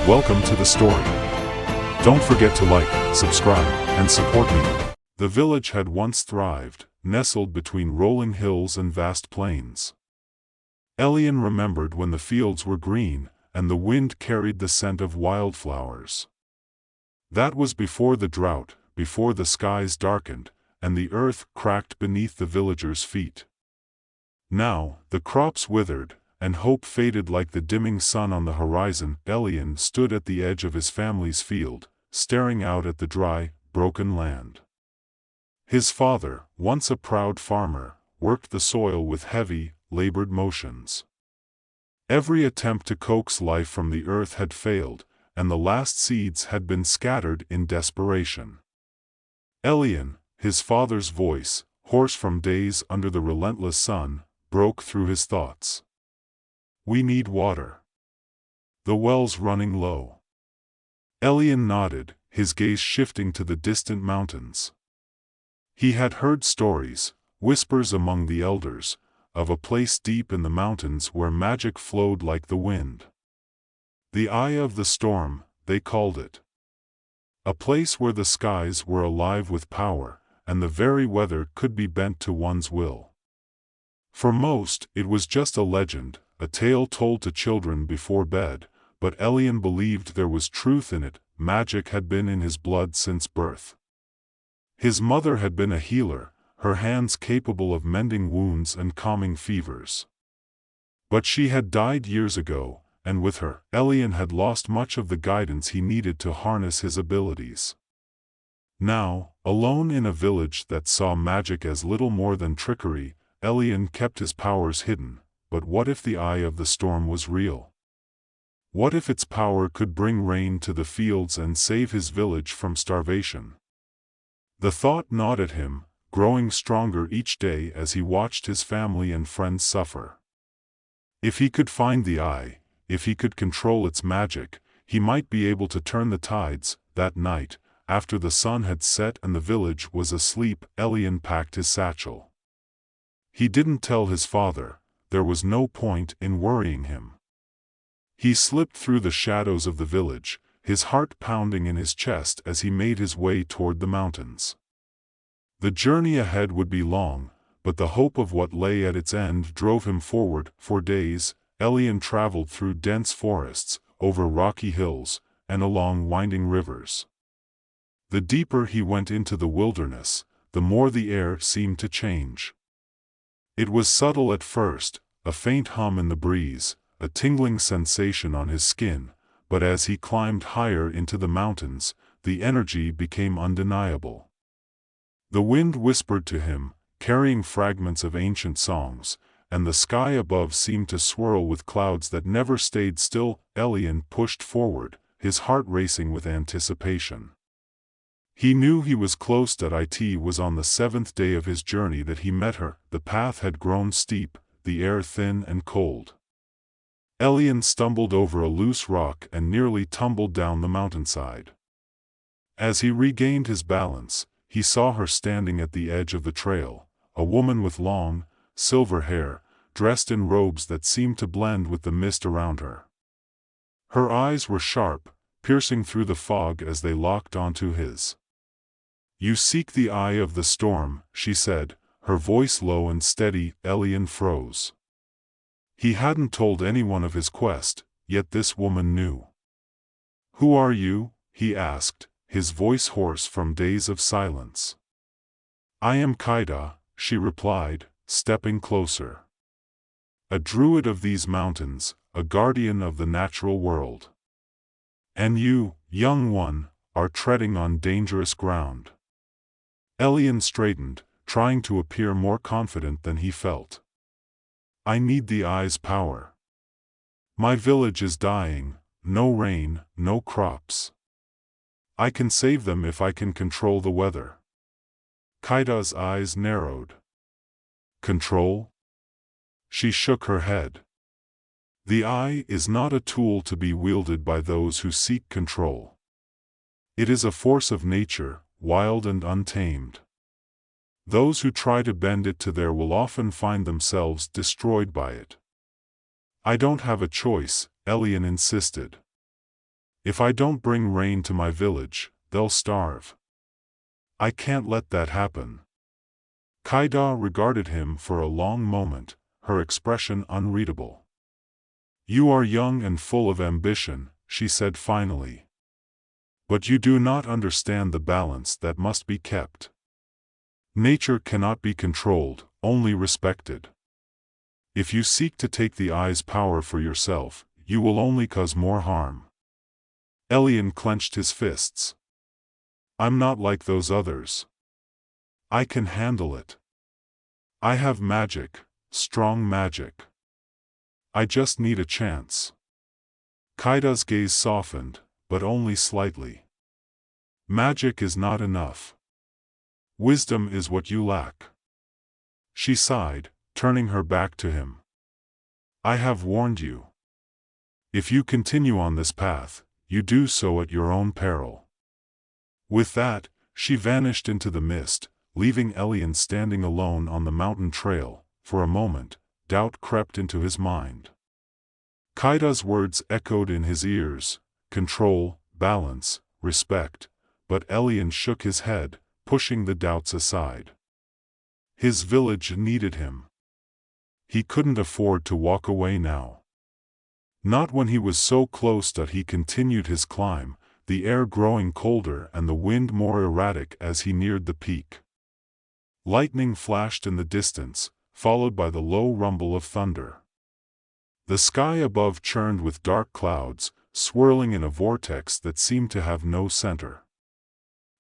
Welcome to the story. Don't forget to like, subscribe, and support me. The village had once thrived, nestled between rolling hills and vast plains. Elian remembered when the fields were green, and the wind carried the scent of wildflowers. That was before the drought, before the skies darkened, and the earth cracked beneath the villagers' feet. Now, the crops withered, and hope faded like the dimming sun on the horizon. Elian stood at the edge of his family's field, staring out at the dry, broken land. His father, once a proud farmer, worked the soil with heavy, labored motions. Every attempt to coax life from the earth had failed, and the last seeds had been scattered in desperation. Elian, his father's voice, hoarse from days under the relentless sun, broke through his thoughts. "We need water. The well's running low." Elian nodded, his gaze shifting to the distant mountains. He had heard stories, whispers among the elders, of a place deep in the mountains where magic flowed like the wind. The Eye of the Storm, they called it. A place where the skies were alive with power, and the very weather could be bent to one's will. For most, it was just a legend, a tale told to children before bed, but Elian believed there was truth in it. Magic had been in his blood since birth. His mother had been a healer, her hands capable of mending wounds and calming fevers. But she had died years ago, and with her, Elian had lost much of the guidance he needed to harness his abilities. Now, alone in a village that saw magic as little more than trickery, Elian kept his powers hidden. But what if the Eye of the Storm was real? What if its power could bring rain to the fields and save his village from starvation? The thought gnawed at him, growing stronger each day as he watched his family and friends suffer. If he could find the eye, if he could control its magic, he might be able to turn the tides. That night, after the sun had set and the village was asleep, Elian packed his satchel. He didn't tell his father. There was no point in worrying him. He slipped through the shadows of the village, his heart pounding in his chest as he made his way toward the mountains. The journey ahead would be long, but the hope of what lay at its end drove him forward. For days, Elian traveled through dense forests, over rocky hills, and along winding rivers. The deeper he went into the wilderness, the more the air seemed to change. It was subtle at first, a faint hum in the breeze, a tingling sensation on his skin, but as he climbed higher into the mountains, the energy became undeniable. The wind whispered to him, carrying fragments of ancient songs, and the sky above seemed to swirl with clouds that never stayed still. Elian pushed forward, his heart racing with anticipation. He knew he was close. It was on the 7th day of his journey that he met her. The path had grown steep, the air thin and cold. Elian stumbled over a loose rock and nearly tumbled down the mountainside. As he regained his balance, he saw her standing at the edge of the trail, a woman with long, silver hair, dressed in robes that seemed to blend with the mist around her. Her eyes were sharp, piercing through the fog as they locked onto his. "You seek the Eye of the Storm," she said, her voice low and steady. Elian froze. He hadn't told anyone of his quest, yet this woman knew. "Who are you?" he asked, his voice hoarse from days of silence. "I am Kaida," she replied, stepping closer. "A druid of these mountains, a guardian of the natural world. And you, young one, are treading on dangerous ground." Elian straightened, trying to appear more confident than he felt. "I need the Eye's power. My village is dying, no rain, no crops. I can save them if I can control the weather." Kaida's eyes narrowed. "Control?" She shook her head. "The Eye is not a tool to be wielded by those who seek control. It is a force of nature, wild and untamed. Those who try to bend it to their will often find themselves destroyed by it." "I don't have a choice," Elian insisted. If I don't bring rain to my village, they'll starve. I can't let that happen. Kaida regarded him for a long moment, her expression unreadable. You are young and full of ambition, she said finally. But you do not understand the balance that must be kept. Nature cannot be controlled, only respected. If you seek to take the eye's power for yourself, you will only cause more harm. Elian clenched his fists. I'm not like those others. I can handle it. I have magic, strong magic. I just need a chance. Kaida's gaze softened, but only slightly. Magic is not enough. Wisdom is what you lack. She sighed, turning her back to him. I have warned you. If you continue on this path, you do so at your own peril. With that, she vanished into the mist, leaving Elian standing alone on the mountain trail. For a moment, doubt crept into his mind. Kaida's words echoed in his ears: control, balance, respect, but Elian shook his head, pushing the doubts aside. His village needed him. He couldn't afford to walk away now. Not when he was so close. He continued his climb, the air growing colder and the wind more erratic as he neared the peak. Lightning flashed in the distance, followed by the low rumble of thunder. The sky above churned with dark clouds, swirling in a vortex that seemed to have no center.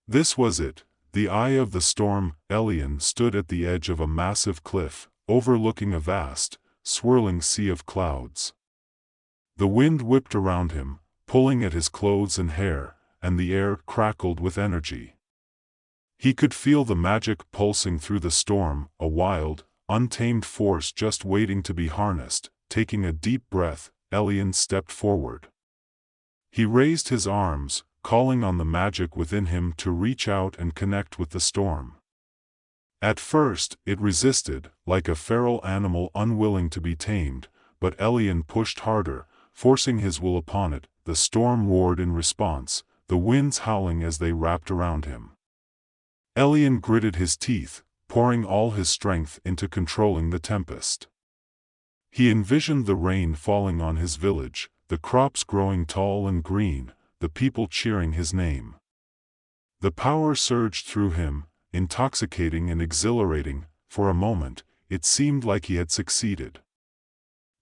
This was it, the eye of the storm. Elian stood at the edge of a massive cliff, overlooking a vast, swirling sea of clouds. The wind whipped around him, pulling at his clothes and hair, and the air crackled with energy. He could feel the magic pulsing through the storm, a wild, untamed force just waiting to be harnessed. Taking a deep breath, Elian stepped forward. He raised his arms, calling on the magic within him to reach out and connect with the storm. At first, it resisted, like a feral animal unwilling to be tamed, but Elian pushed harder, forcing his will upon it. The storm roared in response, the winds howling as they wrapped around him. Elian gritted his teeth, pouring all his strength into controlling the tempest. He envisioned the rain falling on his village, the crops growing tall and green, the people cheering his name. The power surged through him, intoxicating and exhilarating. For a moment, it seemed like he had succeeded.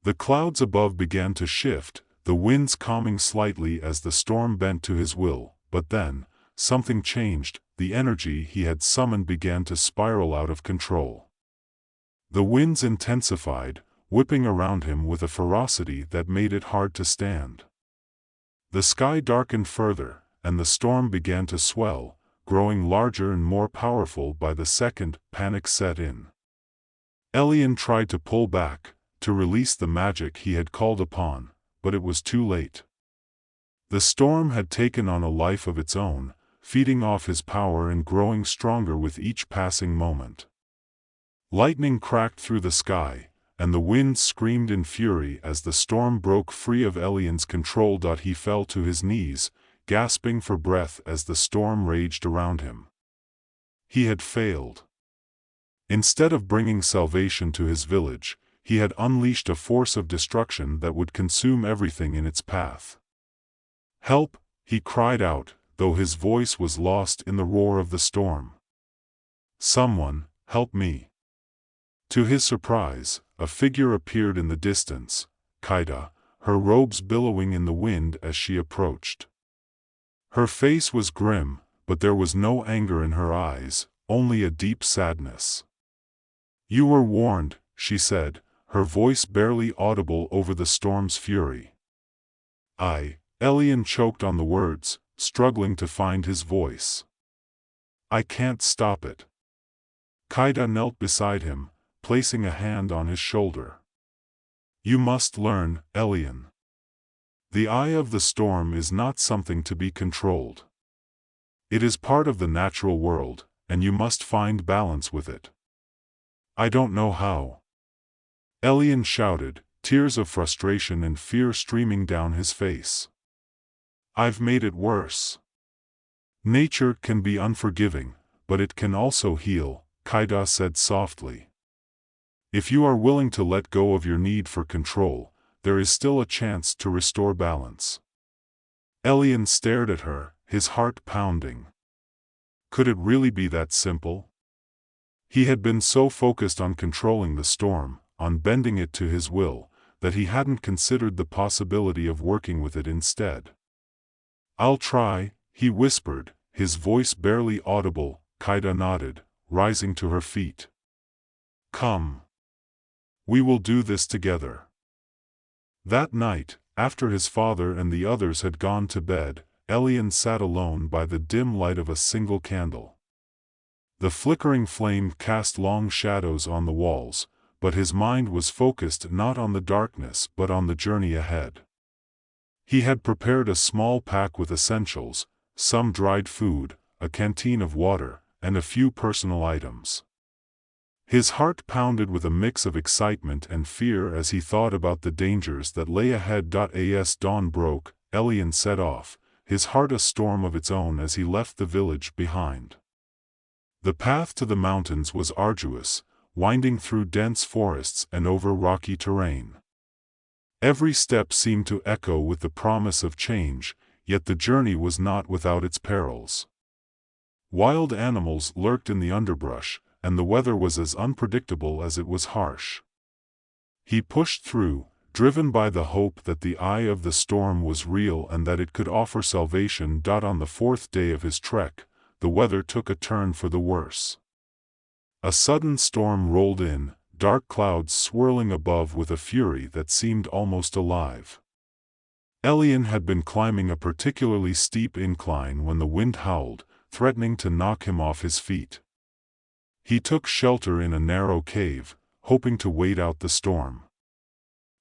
The clouds above began to shift, the winds calming slightly as the storm bent to his will, but then, something changed. The energy he had summoned began to spiral out of control. The winds intensified, whipping around him with a ferocity that made it hard to stand. The sky darkened further, and the storm began to swell, growing larger and more powerful by the second. Panic set in. Elian tried to pull back, to release the magic he had called upon, but it was too late. The storm had taken on a life of its own, feeding off his power and growing stronger with each passing moment. Lightning cracked through the sky, and the wind screamed in fury as the storm broke free of Elian's control. He fell to his knees, gasping for breath as the storm raged around him. He had failed. Instead of bringing salvation to his village, he had unleashed a force of destruction that would consume everything in its path. "Help!" he cried out, though his voice was lost in the roar of the storm. "Someone, help me!" To his surprise, a figure appeared in the distance, Kaida, her robes billowing in the wind as she approached. Her face was grim, but there was no anger in her eyes, only a deep sadness. "You were warned," she said, her voice barely audible over the storm's fury. Elian choked on the words, struggling to find his voice. "I can't stop it." Kaida knelt beside him, placing a hand on his shoulder. "You must learn, Elian. The eye of the storm is not something to be controlled. It is part of the natural world, and you must find balance with it." "I don't know how." Elian shouted, tears of frustration and fear streaming down his face. I've made it worse. Nature can be unforgiving, but it can also heal, Kaida said softly. If you are willing to let go of your need for control, there is still a chance to restore balance. Elian stared at her, his heart pounding. Could it really be that simple? He had been so focused on controlling the storm, on bending it to his will, that he hadn't considered the possibility of working with it instead. I'll try, he whispered, his voice barely audible. Kaida nodded, rising to her feet. Come. We will do this together. That night, after his father and the others had gone to bed, Elian sat alone by the dim light of a single candle. The flickering flame cast long shadows on the walls, but his mind was focused not on the darkness but on the journey ahead. He had prepared a small pack with essentials, some dried food, a canteen of water, and a few personal items. His heart pounded with a mix of excitement and fear as he thought about the dangers that lay ahead. As dawn broke, Elian set off, his heart a storm of its own as he left the village behind. The path to the mountains was arduous, winding through dense forests and over rocky terrain. Every step seemed to echo with the promise of change, yet the journey was not without its perils. Wild animals lurked in the underbrush, and the weather was as unpredictable as it was harsh. He pushed through, driven by the hope that the eye of the storm was real and that it could offer salvation. On the fourth day of his trek, the weather took a turn for the worse. A sudden storm rolled in, dark clouds swirling above with a fury that seemed almost alive. Elian had been climbing a particularly steep incline when the wind howled, threatening to knock him off his feet. He took shelter in a narrow cave, hoping to wait out the storm.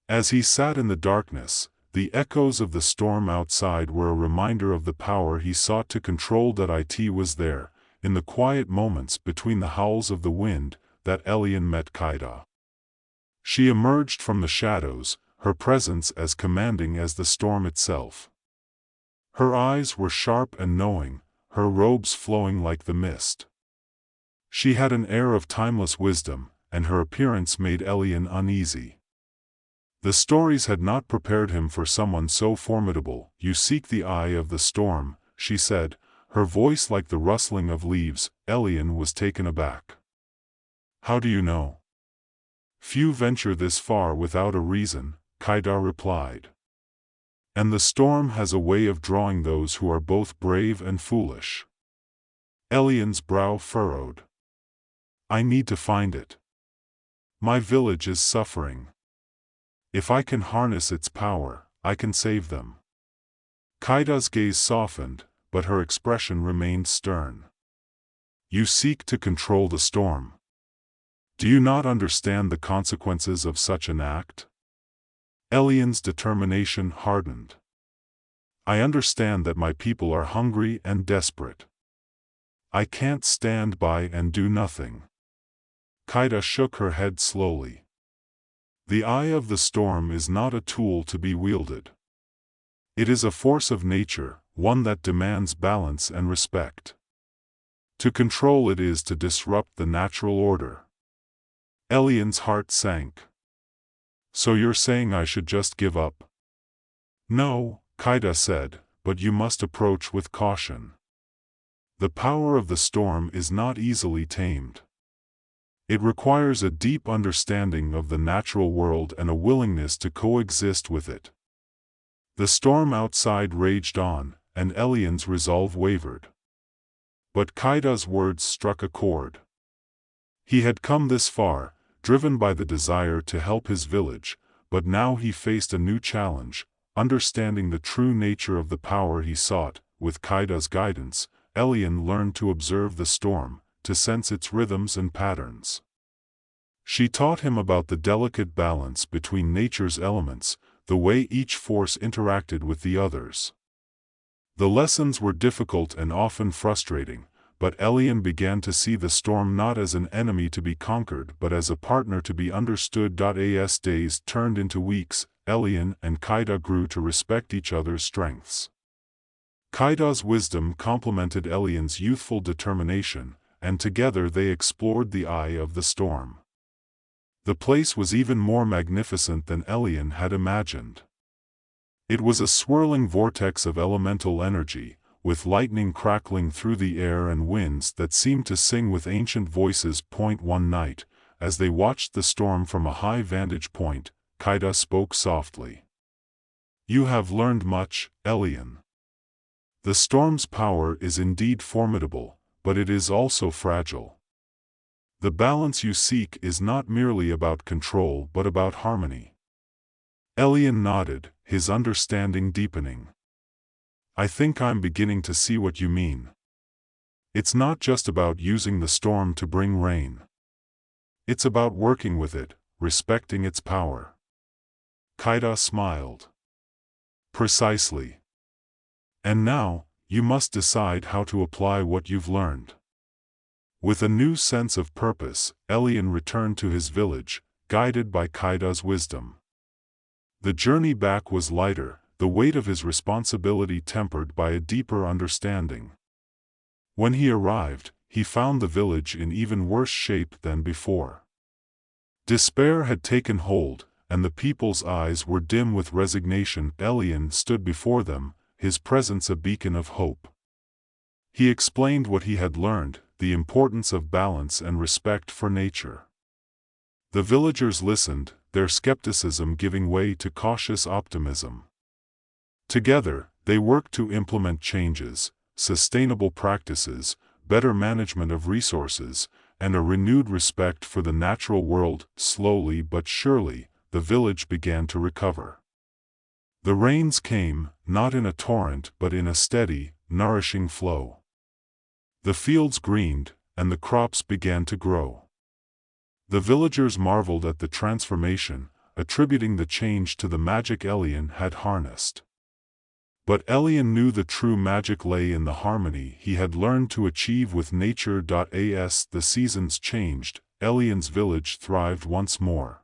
As he sat in the darkness, the echoes of the storm outside were a reminder of the power he sought to control. It was there, in the quiet moments between the howls of the wind, that Elian met Kaida. She emerged from the shadows, her presence as commanding as the storm itself. Her eyes were sharp and knowing, her robes flowing like the mist. She had an air of timeless wisdom, and her appearance made Elian uneasy. The stories had not prepared him for someone so formidable. You seek the eye of the storm, she said, her voice like the rustling of leaves. Elian was taken aback. How do you know? Few venture this far without a reason, Kaida replied. And the storm has a way of drawing those who are both brave and foolish. Elian's brow furrowed. I need to find it. My village is suffering. If I can harness its power, I can save them. Kaida's gaze softened, but her expression remained stern. You seek to control the storm. Do you not understand the consequences of such an act? Elian's determination hardened. I understand that my people are hungry and desperate. I can't stand by and do nothing. Kaida shook her head slowly. The eye of the storm is not a tool to be wielded. It is a force of nature, one that demands balance and respect. To control it is to disrupt the natural order. Elian's heart sank. So you're saying I should just give up? No, Kaida said, but you must approach with caution. The power of the storm is not easily tamed. It requires a deep understanding of the natural world and a willingness to coexist with it. The storm outside raged on, and Elian's resolve wavered. But Kaida's words struck a chord. He had come this far, driven by the desire to help his village, but now he faced a new challenge, understanding the true nature of the power he sought. With Kaida's guidance, Elian learned to observe the storm, to sense its rhythms and patterns. She taught him about the delicate balance between nature's elements, the way each force interacted with the others. The lessons were difficult and often frustrating, but Elian began to see the storm not as an enemy to be conquered but as a partner to be understood. As days turned into weeks, Elian and Kaida grew to respect each other's strengths. Kaida's wisdom complemented Elian's youthful determination, and together they explored the eye of the storm. The place was even more magnificent than Elian had imagined. It was a swirling vortex of elemental energy, with lightning crackling through the air and winds that seemed to sing with ancient voices. One night, as they watched the storm from a high vantage point, Kaida spoke softly. "You have learned much, Elian. The storm's power is indeed formidable, but it is also fragile. The balance you seek is not merely about control but about harmony." Elian nodded, his understanding deepening. "I think I'm beginning to see what you mean. It's not just about using the storm to bring rain. It's about working with it, respecting its power." Kaida smiled. "Precisely. And now, you must decide how to apply what you've learned." With a new sense of purpose, Elian returned to his village, guided by Kaida's wisdom. The journey back was lighter, the weight of his responsibility tempered by a deeper understanding. When he arrived, he found the village in even worse shape than before. Despair had taken hold, and the people's eyes were dim with resignation. Elian stood before them, his presence a beacon of hope. He explained what he had learned, the importance of balance and respect for nature. The villagers listened, their skepticism giving way to cautious optimism. Together, they worked to implement changes, sustainable practices, better management of resources, and a renewed respect for the natural world. Slowly but surely, the village began to recover. The rains came, not in a torrent but in a steady, nourishing flow. The fields greened, and the crops began to grow. The villagers marveled at the transformation, attributing the change to the magic Elian had harnessed. But Elian knew the true magic lay in the harmony he had learned to achieve with nature. As the seasons changed, Elian's village thrived once more.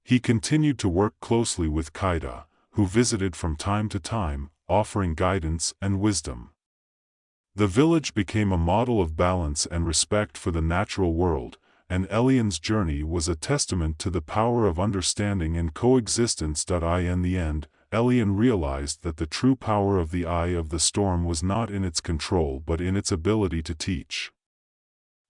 He continued to work closely with Kaida, who visited from time to time, offering guidance and wisdom. The village became a model of balance and respect for the natural world, and Elian's journey was a testament to the power of understanding and coexistence. In the end, Elian realized that the true power of the eye of the storm was not in its control but in its ability to teach.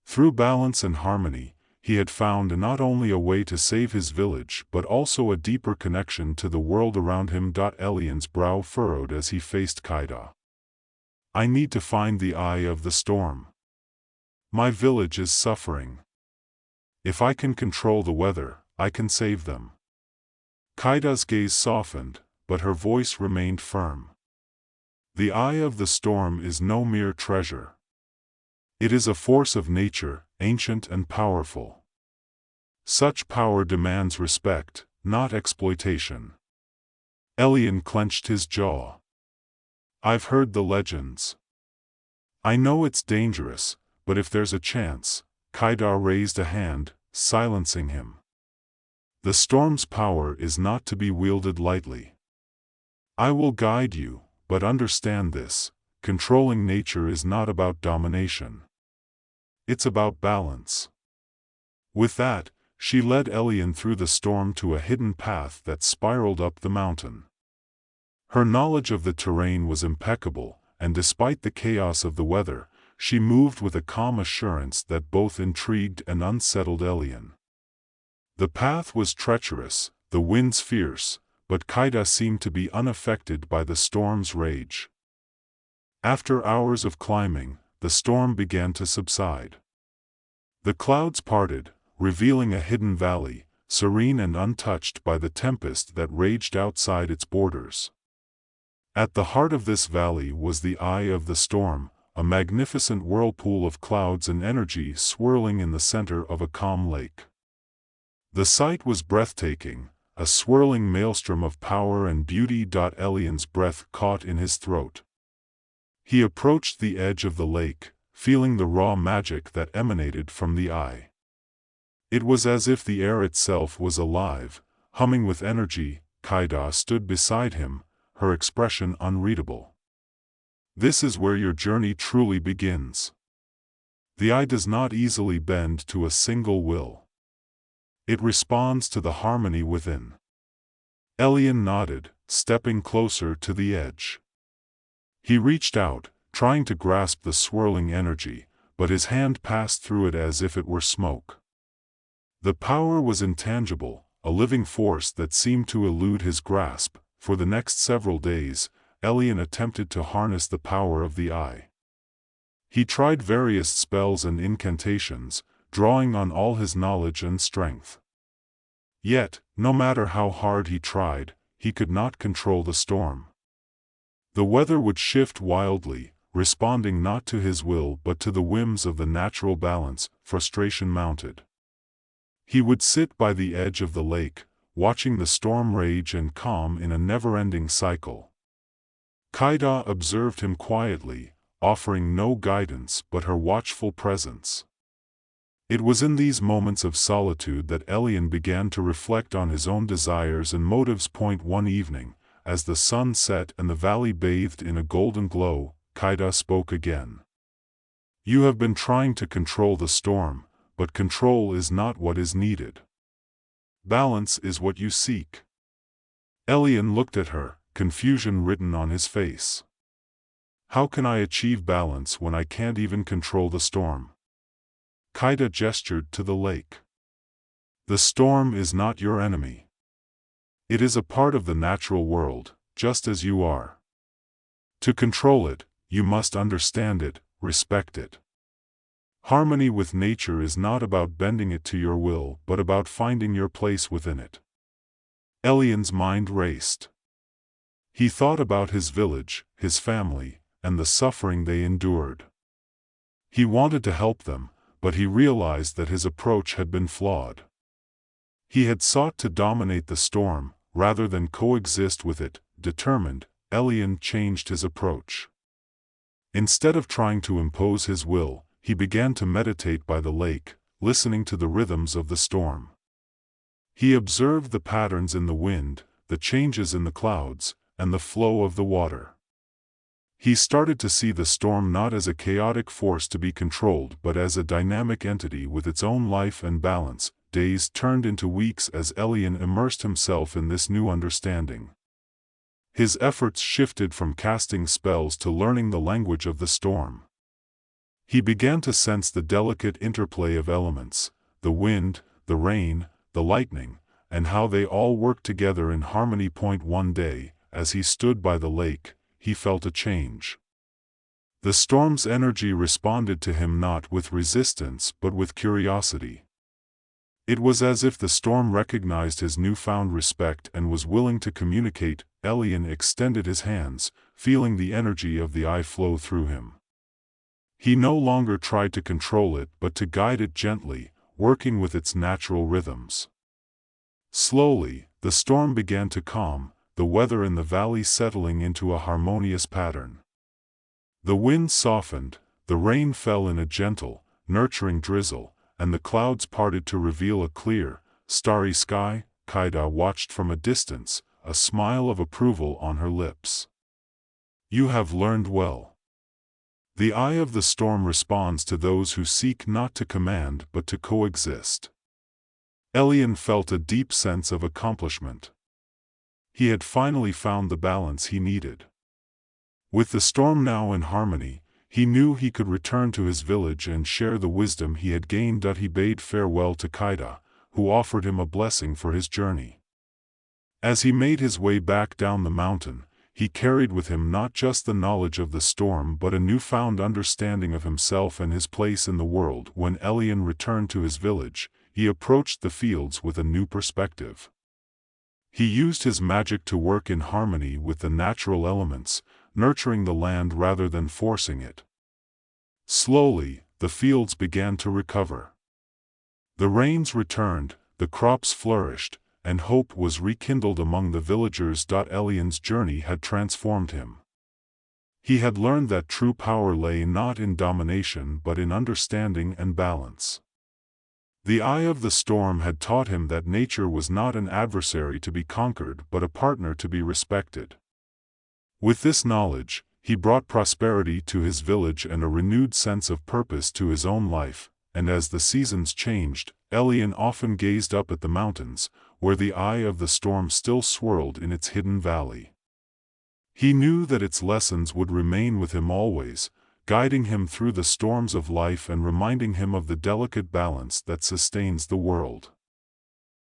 Through balance and harmony, he had found not only a way to save his village but also a deeper connection to the world around him. Elian's brow furrowed as he faced Kaida. "I need to find the eye of the storm. My village is suffering. If I can control the weather, I can save them." Kaida's gaze softened, but her voice remained firm. "The eye of the storm is no mere treasure. It is a force of nature, ancient and powerful. Such power demands respect, not exploitation." Elian clenched his jaw. "I've heard the legends. I know it's dangerous, but if there's a chance..." Kaida raised a hand, silencing him. "The storm's power is not to be wielded lightly. I will guide you, but understand this: controlling nature is not about domination. It's about balance." With that, she led Elian through the storm to a hidden path that spiraled up the mountain. Her knowledge of the terrain was impeccable, and despite the chaos of the weather, she moved with a calm assurance that both intrigued and unsettled Elian. The path was treacherous, the winds fierce, but Kaida seemed to be unaffected by the storm's rage. After hours of climbing, the storm began to subside. The clouds parted, revealing a hidden valley, serene and untouched by the tempest that raged outside its borders. At the heart of this valley was the eye of the storm, a magnificent whirlpool of clouds and energy swirling in the center of a calm lake. The sight was breathtaking, a swirling maelstrom of power and beauty. Elian's breath caught in his throat. He approached the edge of the lake, feeling the raw magic that emanated from the eye. It was as if the air itself was alive, humming with energy. Kaida stood beside him, her expression unreadable. This is where your journey truly begins. The eye does not easily bend to a single will. It responds to the harmony within. Elian nodded, stepping closer to the edge. He reached out, trying to grasp the swirling energy, but his hand passed through it as if it were smoke. The power was intangible, a living force that seemed to elude his grasp. For the next several days, Elian attempted to harness the power of the eye. He tried various spells and incantations, drawing on all his knowledge and strength. Yet, no matter how hard he tried, he could not control the storm. The weather would shift wildly, responding not to his will but to the whims of the natural balance. Frustration mounted. He would sit by the edge of the lake, watching the storm rage and calm in a never-ending cycle. Kaida observed him quietly, offering no guidance but her watchful presence. It was in these moments of solitude that Elian began to reflect on his own desires and motives. One evening, as the sun set and the valley bathed in a golden glow, Kaida spoke again. "You have been trying to control the storm, but control is not what is needed. Balance is what you seek." Elian looked at her, confusion written on his face. "How can I achieve balance when I can't even control the storm?" Kaida gestured to the lake. "The storm is not your enemy. It is a part of the natural world, just as you are. To control it, you must understand it, respect it. Harmony with nature is not about bending it to your will but about finding your place within it." Elian's mind raced. He thought about his village, his family, and the suffering they endured. He wanted to help them, but he realized that his approach had been flawed. He had sought to dominate the storm, rather than coexist with it. Determined, Elian changed his approach. Instead of trying to impose his will, he began to meditate by the lake, listening to the rhythms of the storm. He observed the patterns in the wind, the changes in the clouds, and the flow of the water. He started to see the storm not as a chaotic force to be controlled but as a dynamic entity with its own life and balance. Days turned into weeks as Elian immersed himself in this new understanding. His efforts shifted from casting spells to learning the language of the storm. He began to sense the delicate interplay of elements, the wind, the rain, the lightning, and how they all worked together in harmony. One day, as he stood by the lake, he felt a change. The storm's energy responded to him not with resistance but with curiosity. It was as if the storm recognized his newfound respect and was willing to communicate. Elian extended his hands, feeling the energy of the eye flow through him. He no longer tried to control it but to guide it gently, working with its natural rhythms. Slowly, the storm began to calm, the weather in the valley settling into a harmonious pattern. The wind softened, the rain fell in a gentle, nurturing drizzle, and the clouds parted to reveal a clear, starry sky. Kaida watched from a distance, a smile of approval on her lips. "You have learned well. The eye of the storm responds to those who seek not to command but to coexist." Elian felt a deep sense of accomplishment. He had finally found the balance he needed. With the storm now in harmony, he knew he could return to his village and share the wisdom he had gained. He bade farewell to Kaida, who offered him a blessing for his journey. As he made his way back down the mountain, he carried with him not just the knowledge of the storm but a newfound understanding of himself and his place in the world. When Elian returned to his village, he approached the fields with a new perspective. He used his magic to work in harmony with the natural elements, nurturing the land rather than forcing it. Slowly, the fields began to recover. The rains returned, the crops flourished, and hope was rekindled among the villagers. Elian's journey had transformed him. He had learned that true power lay not in domination but in understanding and balance. The eye of the storm had taught him that nature was not an adversary to be conquered but a partner to be respected. With this knowledge, He brought prosperity to his village and a renewed sense of purpose to his own life, and as the seasons changed, Elian often gazed up at the mountains, where the eye of the storm still swirled in its hidden valley. He knew that its lessons would remain with him always, guiding him through the storms of life and reminding him of the delicate balance that sustains the world.